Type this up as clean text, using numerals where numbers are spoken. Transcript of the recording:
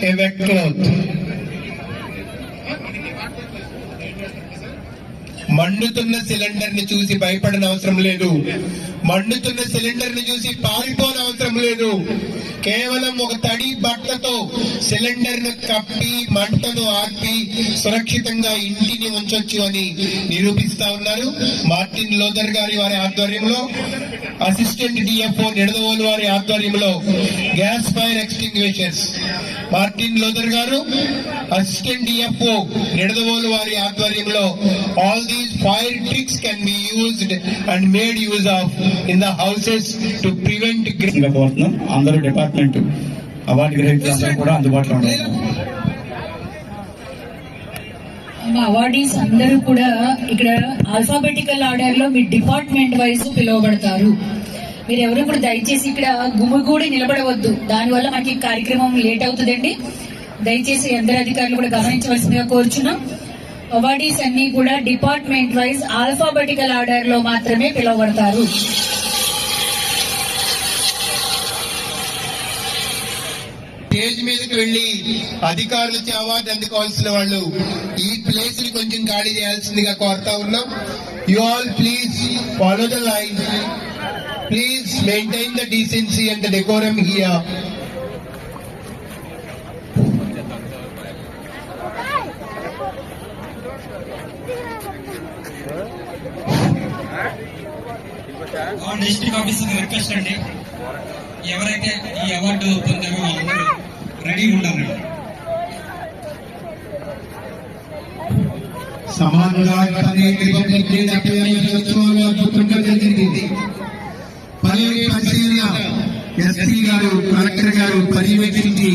a wet cloth. మండుతున్న cylinder ని చూసి భయపడన అవసరం లేదు. మండుతున్న సిలిండర్ ని చూసి పారిపోనవసరం లేదు. కేవలం ఒక తడి బట్టతో సిలిండర్ ను కప్పి మంటను ఆర్పి సురక్షితంగా ఇంటిని ఉంచొచ్చు అని నిరూపిస్తా ఉన్నారు. మార్టిన్ లోథర్ గారి వారి ఆధ్వర్యంలో, అసిస్టెంట్ డిఎఫ్ఓ నిడదవోలు వారి ఆధ్వర్యంలో gas fire extinguishers, Martin Luther గారు, అసిస్టెంట్ డిఎఫ్ఓ నిడదవోలు వారి ఆధ్వర్యంలో all these fire tricks can be used and made use of in the houses to prevent. అందరూ డిపార్ట్మెంట్ అవార్డు గ్రహీతలందరూ కూడా అందుబాటులో ఉన్నారు. అవార్డీస్ అందరూ కూడా ఇక్కడ ఆల్ఫాబెటికల్ ఆర్డర్ లో మీ డిపార్ట్మెంట్ వైజ్ పిలువబడతారు. మీరు ఎవరు కూడా దయచేసి ఇక్కడ గుమిగూడి నిలబడవద్దు. దానివల్ల మనకి కార్యక్రమం లేట్ అవుతుందండి. దయచేసి అందరు అధికారులు కూడా గమనించవలసిందిగా కోరుచున్నాం. అవార్డీస్ అన్ని కూడా డిపార్ట్మెంట్ వైజ్ ఆల్ఫాబెటికల్ ఆర్డర్ లో మాత్రమే పిలువబడతారు. స్టేజ్ మీదకి వెళ్లి అధికారులకి అవార్డు అందుకోవాల్సిన వాళ్ళు ఈ ప్లేస్ ని కొంచెం ఖాళీ చేయాల్సిందిగా కోరుతా ఉన్నాం. You all please follow the line. Please maintain the decency and the decorum here. District officer request అండి, ఎవరైతే ఈ అవార్డు పొందారో వాళ్ళందరూ రెడీ ఉండాలి. సమానంగా జరిగింది. పరిశీలన ఎస్పీ గారు, కలెక్టర్ గారు పర్యవేక్షించి